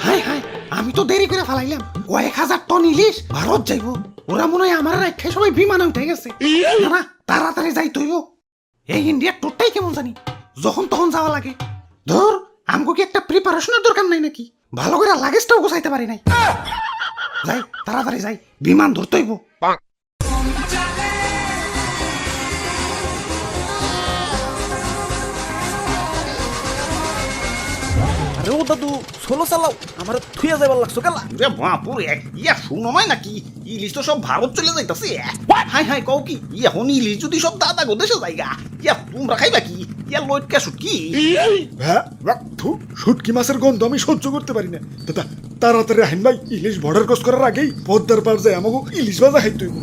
High high, আমি তো দেরি করে ফেলাইলাম। কয়েক হাজার টন ইলিশ ভারত যাইব। ওরা মনে হয় আমার রাখে সবাই বিমানে উঠে গেছে। না না, তাড়াতাড়ি যাই তৈব। এই ইন্ডিয়ার টোটটাই কেমন জানি, যখন তখন যাওয়া লাগে। ধর, আমগো কি একটা প্রিপারেশনের দরকার নাই নাকি? ভালো করে লাগেজটাও গোছাইতে পারি নাই। যাই, তাড়াতাড়ি যাই, বিমান ধরতে হইব। আরে ও দাদু সোলো চালাও, আমার থুইয়া যাবার লাগছো গেলা। রে বাপুরে, ইয়া শুনমাই নাকি ইলিশ তো সব ভারত চলে যাইতাছে। হাই হাই, কও কি এখন ইলিশ যদি সব দাদা গো দেশে যাইগা, ইয়া তোমরা খাইবা কি? ইয়া লইটকা শুটকি। শুটকি মাছের গন্ধ আমি সহ্য করতে পারি না। দাদা তাড়াতাড়ি আহিন ভাই, ইলিশ বর্ডার ক্রস করার আগেই পদ্মার পার যায় আমাকে ইলিশ ভাজা খাইতে হইব।